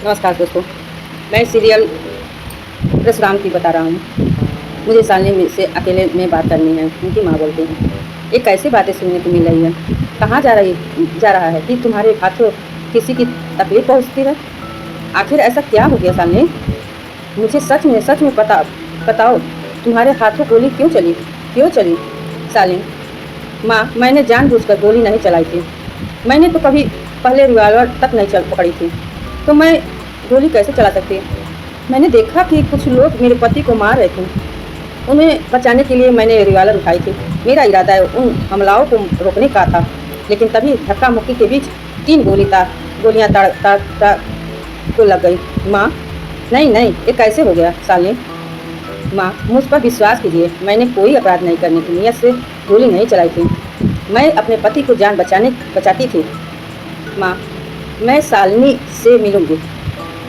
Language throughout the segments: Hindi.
नमस्कार दोस्तों। मैं सीरियल परशुराम की बता रहा हूँ। मुझे सालनी में से अकेले में बात करनी है। उनकी माँ बोलती है, ये कैसी बातें सुनने को मिल रही है? कहाँ जा रहा है कि तुम्हारे हाथों किसी की तकलीफ पहुँचती है? आखिर ऐसा क्या हो गया सालनी? मुझे सच में बताओ, तुम्हारे हाथों गोली क्यों चली? सालनी, माँ, मैंने जानबूझकर गोली नहीं चलाई थी। मैंने तो कभी पहले रिवॉल्वर तक नहीं पकड़ी थी, तो मैं गोली कैसे चला सकती? मैंने देखा कि कुछ लोग मेरे पति को मार रहे थे। उन्हें बचाने के लिए मैंने रिवॉल्वर उठाई थी। मेरा इरादा उन हमलाओं को रोकने का था, लेकिन तभी धक्का मुक्की के बीच 3 गोलियां ताड़ को लग गई। माँ, नहीं, ये कैसे हो गया सालनी? माँ, मुझ पर विश्वास कीजिए, मैंने कोई अपराध नहीं करने की नीयत से गोली नहीं चलाई थी। मैं अपने पति को जान बचाती थी। माँ, मैं सालनी से मिलूंगी,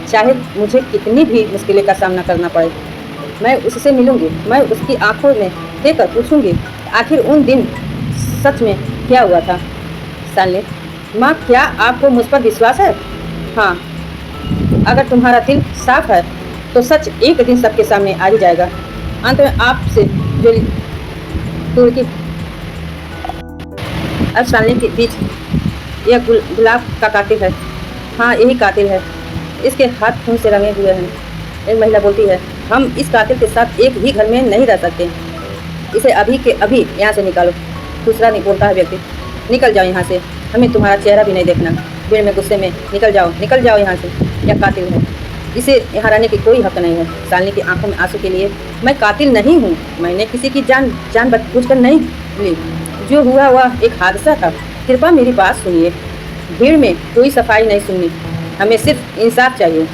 चाहे मुझे कितनी भी मुश्किलें का सामना करना पड़े। मैं उससे मिलूंगी। मैं उसकी आंखों में देखकर पूछूंगी, आखिर उन दिन सच में क्या हुआ था? सालनी, माँ, क्या आपको मुझ पर विश्वास है? हाँ, अगर तुम्हारा दिल साफ है तो सच एक दिन सबके सामने आ ही जाएगा। अंत में आपसे जुड़ी दूर की अब सालनी के बीच यह गुलाब का कातिल है। हाँ, यही कातिल है। इसके हाथ खून से रंगे हुए हैं। एक महिला बोलती है, हम इस कातिल के साथ एक ही घर में नहीं रह सकते। इसे अभी के अभी यहाँ से निकालो। दूसरा नहीं बोलता है व्यक्ति, निकल जाओ यहाँ से, हमें तुम्हारा चेहरा भी नहीं देखना। भीड़ में गुस्से में निकल जाओ यहाँ से। यह कातिल है, इसे यहाँ रहने की कोई हक नहीं है। सालनी की आंखों में आंसू के लिए, मैं कातिल नहीं हूँ। मैंने किसी की जान बूझकर नहीं ली। जो हुआ वह एक हादसा था। कृपया मेरी बात सुनिए। भीड़ में कोई सफाई नहीं सुननी, हमें सिर्फ इंसाफ चाहिए।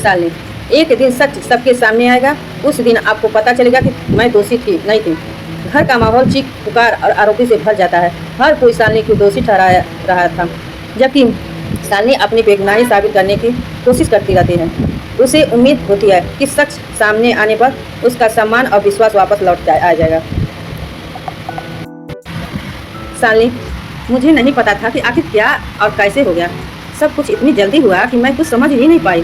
सालनी, एक दिन सच सबके सामने आएगा। उस दिन आपको पता चलेगा कि मैं दोषी नहीं थी। घर का माहौल चीख पुकार और आरोपी से भर जाता है। हर कोई सालनी को दोषी ठहरा रहा था, जबकि सालनी अपनी बेगुनाही साबित करने की कोशिश करती रहती है। उसे उम्मीद होती है कि सच सामने आने पर उसका सम्मान और विश्वास वापस आ जाएगा। सालनी, मुझे नहीं पता था कि आखिर क्या और कैसे हो गया। सब कुछ इतनी जल्दी हुआ कि मैं कुछ समझ ही नहीं पाई।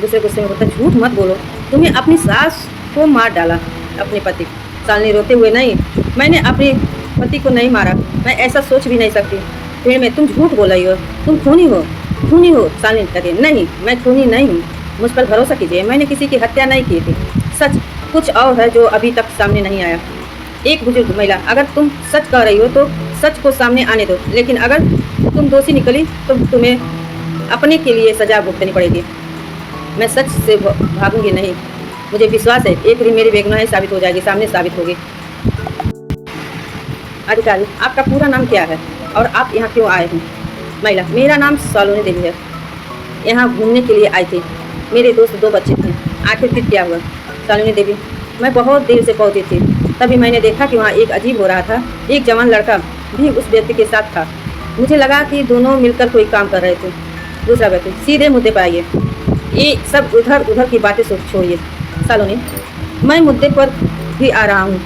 दूसरे गुस्से में बोलता, झूठ मत बोलो, तुम्हें अपनी सास को मार डाला, अपने पति। सालनी रोते हुए, नहीं, मैंने अपने पति को नहीं मारा, मैं ऐसा सोच भी नहीं सकती। फिर में तुम झूठ बोल रही हो, तुम खूनी हो। सालनी कहती, नहीं, मैं खूनी नहीं हूँ, मुझ पर भरोसा कीजिए, मैंने किसी की हत्या नहीं की थी। सच कुछ और है जो अभी तक सामने नहीं आया। एक बुजुर्ग महिला, अगर तुम सच कह रही हो तो सच को सामने आने दो, लेकिन अगर तुम दोषी निकली तो तुम्हें अपने के लिए सजा भुगतनी पड़ेगी। मैं सच से भागूंगी नहीं। मुझे विश्वास है एक दिन मेरी बेगुनाही साबित हो जाएगी, सामने साबित होगी। अधिकारी, आपका पूरा नाम क्या है और आप यहाँ क्यों आए हैं? महिला, मेरा नाम सलोनी देवी है, यहाँ घूमने के लिए आई थी। मेरे दोस्त 2 बच्चे थे। आखिर फिर क्या हुआ? सलोनी देवी, मैं बहुत देर से पहुँची थी, तभी मैंने देखा कि वहाँ एक अजीब हो रहा था। एक जवान लड़का भी उस व्यक्ति के साथ था। मुझे लगा कि दोनों मिलकर कोई काम कर रहे थे। दूसरा व्यक्ति, सीधे मुद्दे पर आइए, ये सब उधर की बातें छोड़िए। सलोनी, मैं मुद्दे पर भी आ रहा हूँ।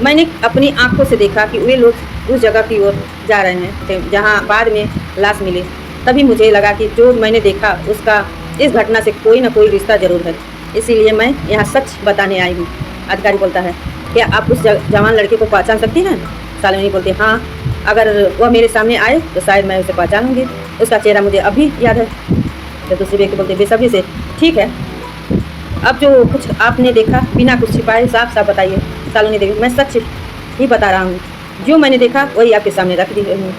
मैंने अपनी आंखों से देखा कि वे लोग उस जगह की ओर जा रहे थे जहाँ बाद में लाश मिली। तभी मुझे लगा कि जो मैंने देखा उसका इस घटना से कोई न कोई रिश्ता जरूर है, इसीलिए मैं यहाँ सच बताने आई हूँ। अधिकारी बोलता है, क्या आप उस जवान लड़के को पहचान सकती हैं? सलोनी बोलती है, हाँ, अगर वह मेरे सामने आए तो शायद मैं उसे पहचानूंगी। उसका चेहरा मुझे अभी याद है। तो दूसरे व्यक्ति बोलते, बेसब्री से, ठीक है, अब जो कुछ आपने देखा बिना कुछ छिपाए साफ बताइए। सलोनी देवी, मैं सच ही बता रहा हूँ, जो मैंने देखा वही आपके सामने रख दी हूँ।